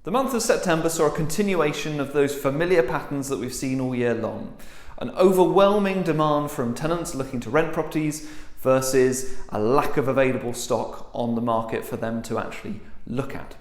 The month of September saw a continuation of those familiar patterns that we've seen all year long. An overwhelming demand from tenants looking to rent properties versus a lack of available stock on the market for them to actually look at.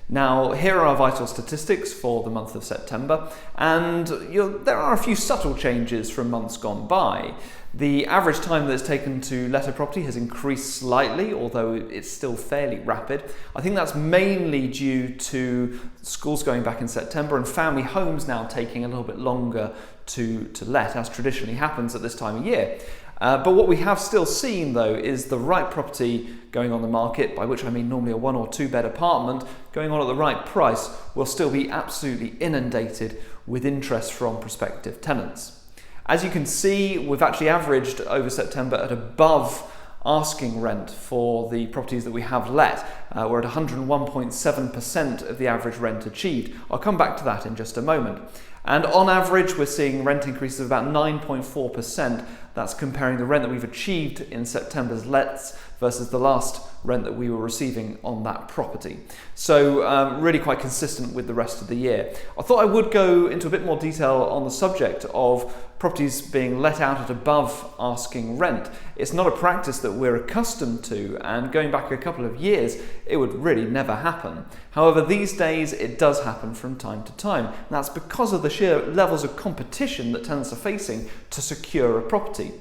Now, here are our vital statistics for the month of September, and there are a few subtle changes from months gone by. The average time that it's taken to let a property has increased slightly, although it's still fairly rapid. I think that's mainly due to schools going back in September and family homes now taking a little bit longer to let, as traditionally happens at this time of year. But what we have still seen, though, is the right property going on the market, by which I mean normally a 1 or 2 bed apartment, going on at the right price, will still be absolutely inundated with interest from prospective tenants. As you can see, we've actually averaged over September at above asking rent for the properties that we have let. We're at 101.7% of the average rent achieved. I'll come back to that in just a moment. And on average, we're seeing rent increases of about 9.4%. That's comparing the rent that we've achieved in September's lets versus the last rent that we were receiving on that property. So really quite consistent with the rest of the year. I thought I would go into a bit more detail on the subject of properties being let out at above asking rent. It's not a practice that we're accustomed to, and going back a couple of years, it would really never happen. However, these days it does happen from time to time, and that's because of the sheer levels of competition that tenants are facing to secure a property.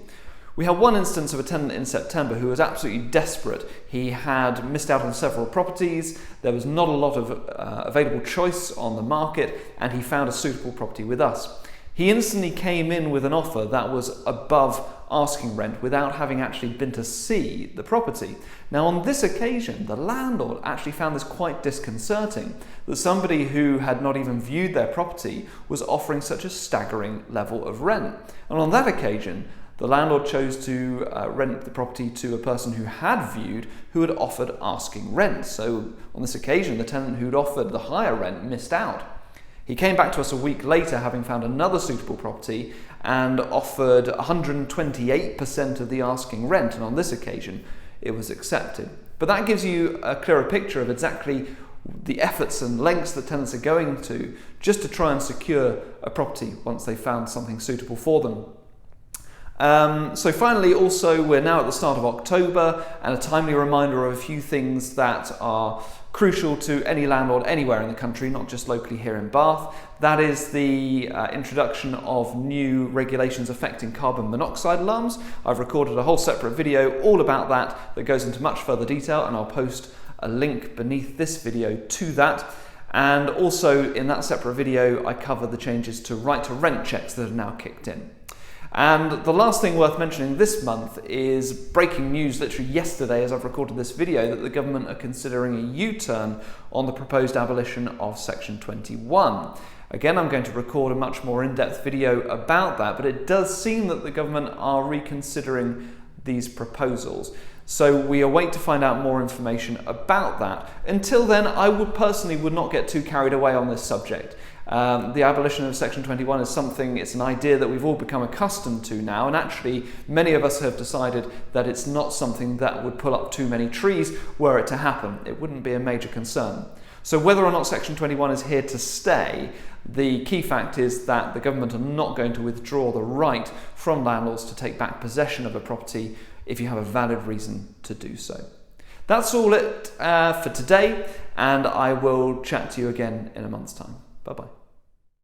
We had one instance of a tenant in September who was absolutely desperate. He had missed out on several properties, there was not a lot of available choice on the market, and he found a suitable property with us. He instantly came in with an offer that was above asking rent without having actually been to see the property. Now, on this occasion, the landlord actually found this quite disconcerting, that somebody who had not even viewed their property was offering such a staggering level of rent. And on that occasion, the landlord chose to rent the property to a person who had viewed, who had offered asking rent. So on this occasion, the tenant who'd offered the higher rent missed out. He came back to us a week later, having found another suitable property, and offered 128% of the asking rent, and on this occasion it was accepted. But that gives you a clearer picture of exactly the efforts and lengths that tenants are going to just to try and secure a property once they've found something suitable for them. So finally, also, we're now at the start of October, and a timely reminder of a few things that are crucial to any landlord anywhere in the country, not just locally here in Bath. That is the introduction of new regulations affecting carbon monoxide alarms. I've recorded a whole separate video all about that goes into much further detail, and I'll post a link beneath this video to that. And also in that separate video, I cover the changes to right to rent checks that have now kicked in. And the last thing worth mentioning this month is breaking news literally yesterday as I've recorded this video, that the government are considering a U-turn on the proposed abolition of Section 21. Again, I'm going to record a much more in-depth video about that, but it does seem that the government are reconsidering these proposals. So we await to find out more information about that. Until then, I personally would not get too carried away on this subject. The abolition of Section 21 is it's an idea that we've all become accustomed to now, and actually many of us have decided that it's not something that would pull up too many trees were it to happen. It wouldn't be a major concern. So whether or not Section 21 is here to stay, the key fact is that the government are not going to withdraw the right from landlords to take back possession of a property if you have a valid reason to do so. That's all it for today, and I will chat to you again in a month's time. Bye-bye.